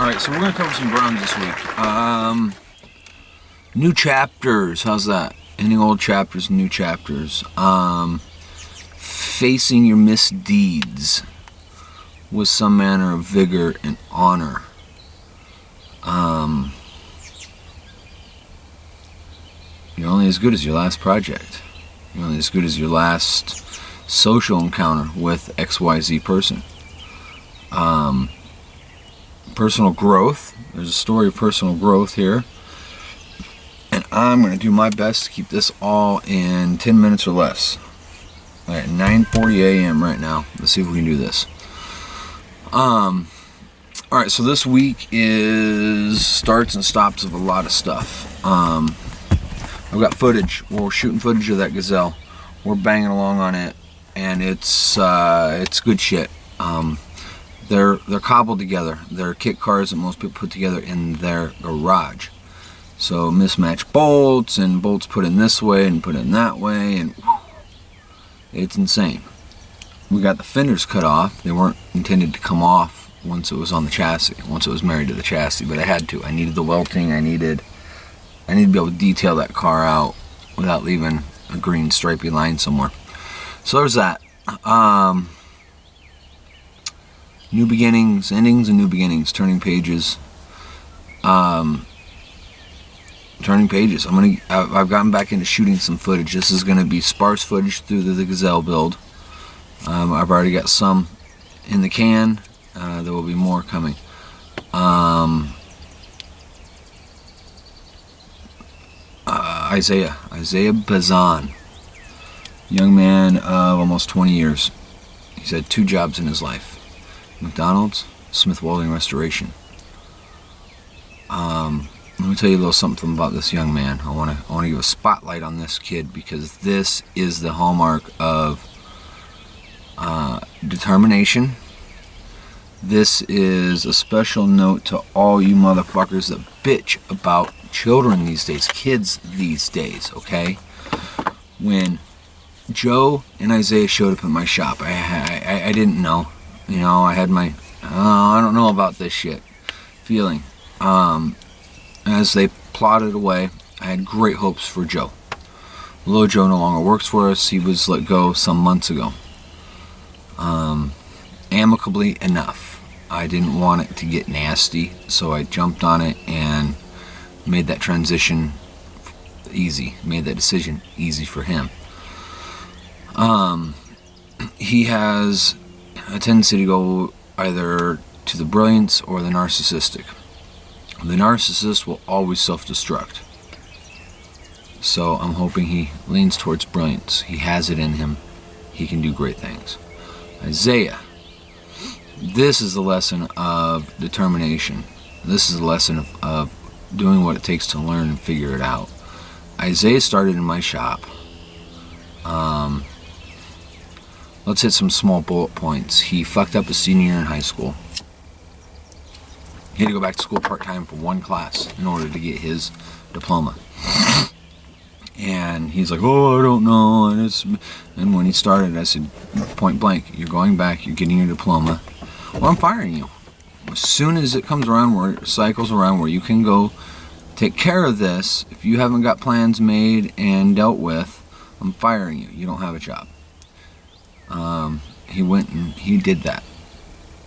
Alright, so we're going to cover some Browns this week. New chapters, how's that? Ending old chapters, new chapters. Facing your misdeeds with some manner of vigor and honor. You're only as good as your last project. You're only as good as your last social encounter with XYZ person. Personal growth. There's a story of personal growth here. And I'm going to do my best to keep this all in 10 minutes or less. Alright, 9:40 a.m. right now. Let's see if we can do this. Alright, so this week is starts and stops of a lot of stuff. I've got footage. We're shooting footage of that Gazelle. We're banging along on it, and it's good shit. They're cobbled together. They're kit cars that most people put together in their garage. So mismatched bolts and bolts put in this way and put in that way, and it's insane. We got the fenders cut off. They weren't intended to come off once it was on the chassis, once it was married to the chassis, but I had to. I needed the welting. I needed to be able to detail that car out without leaving a green stripy line somewhere. So there's that. New beginnings, endings, and new beginnings. Turning pages. Turning pages. I've gotten back into shooting some footage. This is going to be sparse footage through the Gazelle build. I've already got some in the can. There will be more coming. Isaiah Bazan, young man of almost 20 years. He's had 2 jobs in his life: McDonald's, Smith Welding Restoration. Let me tell you a little something about this young man. I want to give a spotlight on this kid, because this is the hallmark of determination. This is a special note to all you motherfuckers that bitch about children these days, kids these days, okay? When Joe and Isaiah showed up at my shop, I didn't know. You know, I had my, I don't know about this shit feeling. As they plodded away, I had great hopes for Joe. Although Joe no longer works for us, he was let go some months ago. Amicably enough. I didn't want it to get nasty, so I jumped on it and made that transition easy, made that decision easy for him. He has a tendency to go either to the brilliance or the narcissistic. The narcissist will always self-destruct. So I'm hoping he leans towards brilliance. He has it in him. He can do great things. Isaiah. This is the lesson of determination. This is a lesson of doing what it takes to learn and figure it out. Isaiah started in my shop. Let's hit some small bullet points. He fucked up his senior year in high school. He had to go back to school part-time for 1 class in order to get his diploma. And he's like, oh, I don't know. And when he started, I said, point blank, you're going back, you're getting your diploma, or I'm firing you. As soon as it comes around, where it cycles around, where you can go take care of this, if you haven't got plans made and dealt with, I'm firing you. You don't have a job. He went and he did that.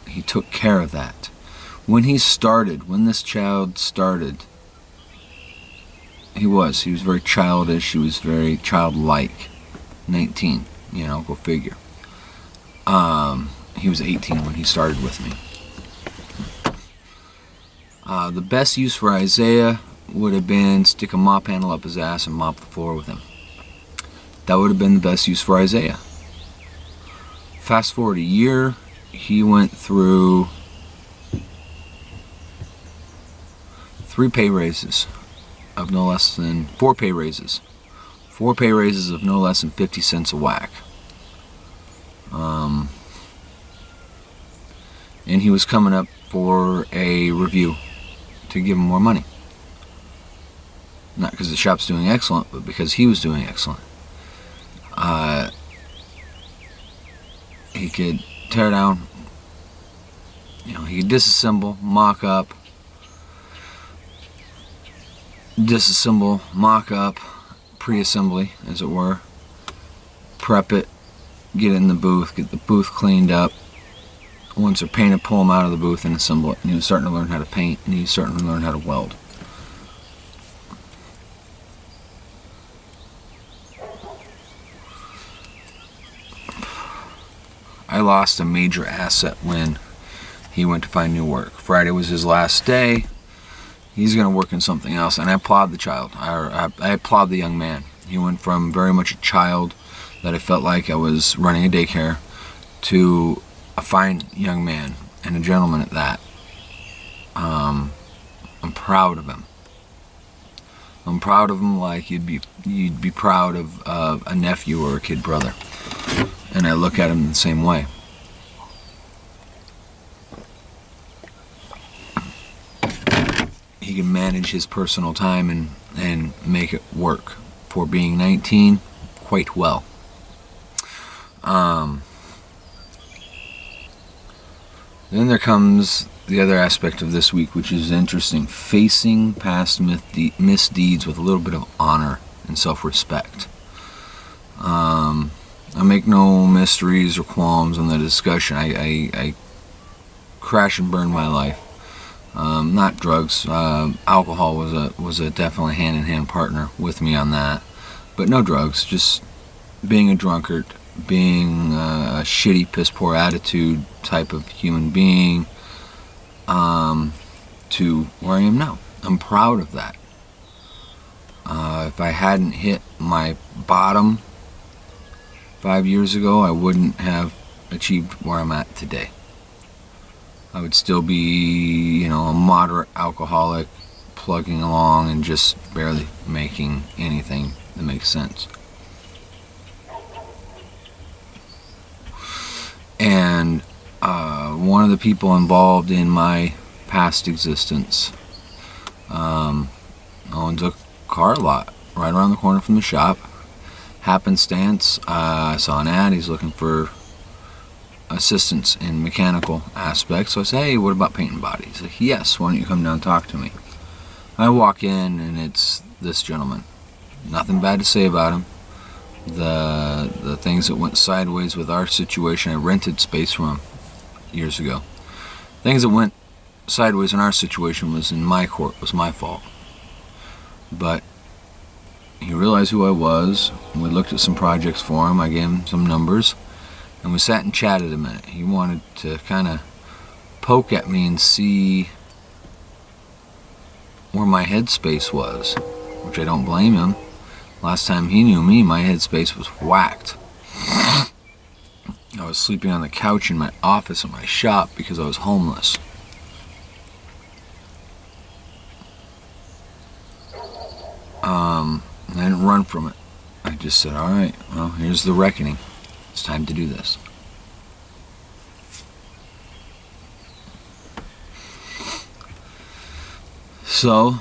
He took care of that. When this child started, he was very childish. He was very childlike. 19, go figure. He was 18 when he started with me. The best use for Isaiah would have been stick a mop handle up his ass and mop the floor with him. That would have been the best use for Isaiah. Fast forward a year, he went through 3 pay raises of no less than 4 pay raises. 4 pay raises of no less than 50 cents a whack. And he was coming up for a review to give him more money. Not because the shop's doing excellent, but because he was doing excellent. He could tear down, he could disassemble, mock up, disassemble, mock up, pre-assembly as it were, prep it, get it in the booth, get the booth cleaned up. Once they're painted, pull them out of the booth and assemble it. And he was starting to learn how to paint, and he was starting to learn how to weld. I lost a major asset when he went to find new work. Friday was his last day. He's going to work in something else, and I applaud the child. I applaud the young man. He went from very much a child that I felt like I was running a daycare to a fine young man, and a gentleman at that. I'm proud of him. I'm proud of him like you'd be proud of a nephew or a kid brother. And I look at him the same way. He can manage his personal time and make it work for being 19 quite well. Then there comes the other aspect of this week, which is interesting: facing past misdeeds with a little bit of honor and self-respect. I make no mysteries or qualms on the discussion. I crash and burn my life. Not drugs. Alcohol was a definitely hand-in-hand partner with me on that, but no drugs. Just being a drunkard, being a shitty, piss-poor attitude type of human being, to where I am now. I'm proud of that. If I hadn't hit my bottom 5 years ago, I wouldn't have achieved where I'm at today. I would still be, a moderate alcoholic, plugging along and just barely making anything that makes sense. And one of the people involved in my past existence owns a car lot right around the corner from the shop. Happenstance, I saw an ad. He's looking for assistance in mechanical aspects. So I say, hey, what about painting bodies? He's like, yes, why don't you come down and talk to me? I walk in, and it's this gentleman. Nothing bad to say about him. The things that went sideways with our situation, I rented space from him years ago. Things that went sideways in our situation was in my court, was my fault. But he realized who I was. We looked at some projects for him. I gave him some numbers, and we sat and chatted a minute. He wanted to kind of poke at me and see where my headspace was, which I don't blame him. Last time he knew me, my headspace was whacked. I was sleeping on the couch in my office at my shop because I was homeless. I didn't run from it. I just said, all right, well, here's the reckoning. It's time to do this. So,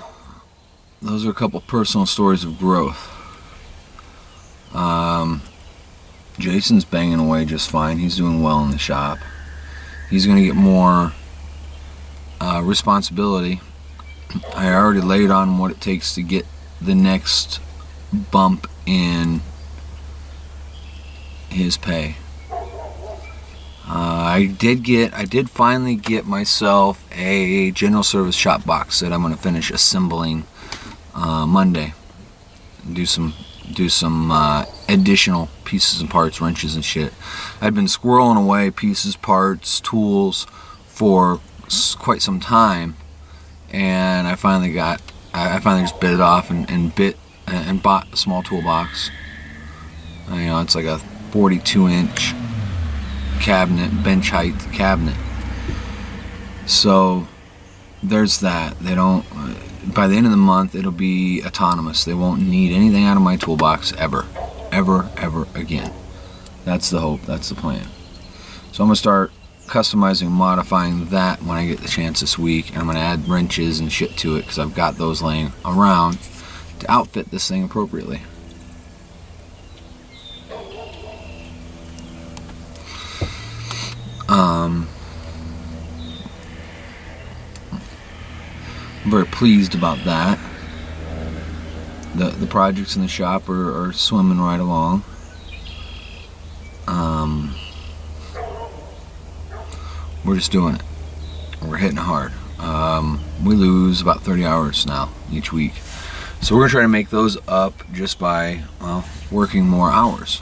those are a couple personal stories of growth. Jason's banging away just fine. He's doing well in the shop. He's going to get more responsibility. I already laid on him what it takes to get the next bump in his pay. I did finally get myself a general service shop box that I'm going to finish assembling Monday. Do some additional pieces and parts, wrenches and shit. I'd been squirreling away pieces, parts, tools for quite some time, and I finally just bit it off and bought a small toolbox. It's like a 42-inch cabinet, bench height cabinet. So there's that. They don't. By the end of the month, it'll be autonomous. They won't need anything out of my toolbox ever again. That's the hope. That's the plan. So I'm gonna start customizing and modifying that when I get the chance this week, and I'm gonna add wrenches and shit to it because I've got those laying around to outfit this thing appropriately. I'm very pleased about that. The projects in the shop are swimming right along. We're just doing it. We're hitting it hard. We lose about 30 hours now each week. So we're going to try to make those up just by, well, working more hours.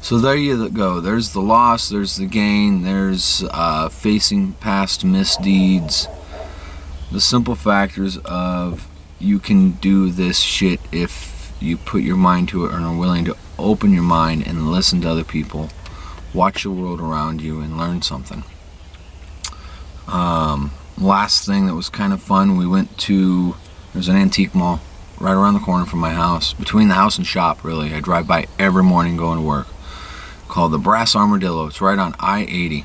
So there you go. There's the loss, there's the gain, there's facing past misdeeds. The simple factors of you can do this shit if you put your mind to it and are willing to open your mind and listen to other people, watch the world around you, and learn something. Last thing that was kind of fun, we went to, there's an antique mall right around the corner from my house, between the house and shop really. I drive by every morning going to work, called the Brass Armadillo. It's right on I-80.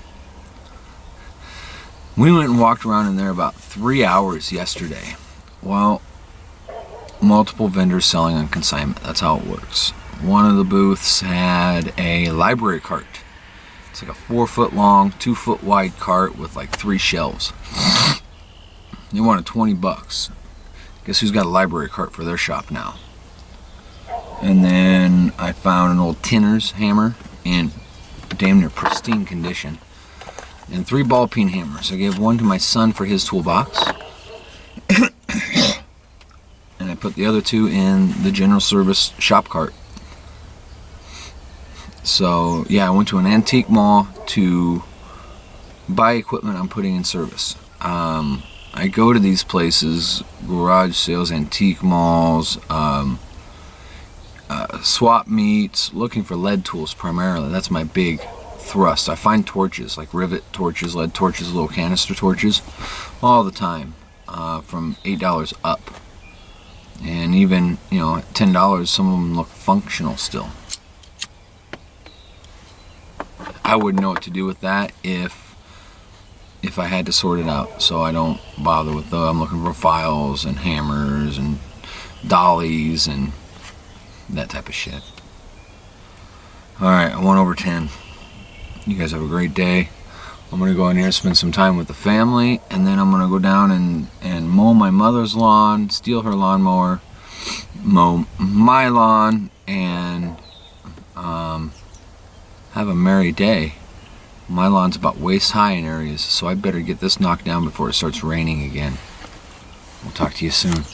We went and walked around in there about 3 hours yesterday. Well, multiple vendors selling on consignment. That's how it works. One of the booths had a library cart. It's like a 4 foot long, 2 foot wide cart with like 3 shelves. They wanted $20. Guess who's got a library cart for their shop now? And then I found an old tinner's hammer in damn near pristine condition, and 3 ball peen hammers. I gave one to my son for his toolbox, and I put the other 2 in the general service shop cart. So yeah, I went to an antique mall to buy equipment I'm putting in service. I go to these places, garage sales, antique malls, swap meets, looking for lead tools primarily. That's my big thrust. I find torches, like rivet torches, lead torches, little canister torches, all the time, from $8 up. And even, at $10, some of them look functional still. I wouldn't know what to do with that if I had to sort it out, so I don't bother with those. I'm looking for files and hammers and dollies and that type of shit. Alright, 1/10. You guys have a great day. I'm going to go in here and spend some time with the family, and then I'm going to go down and mow my mother's lawn, steal her lawnmower, mow my lawn, and have a merry day. My lawn's about waist high in areas, so I better get this knocked down before it starts raining again. We'll talk to you soon.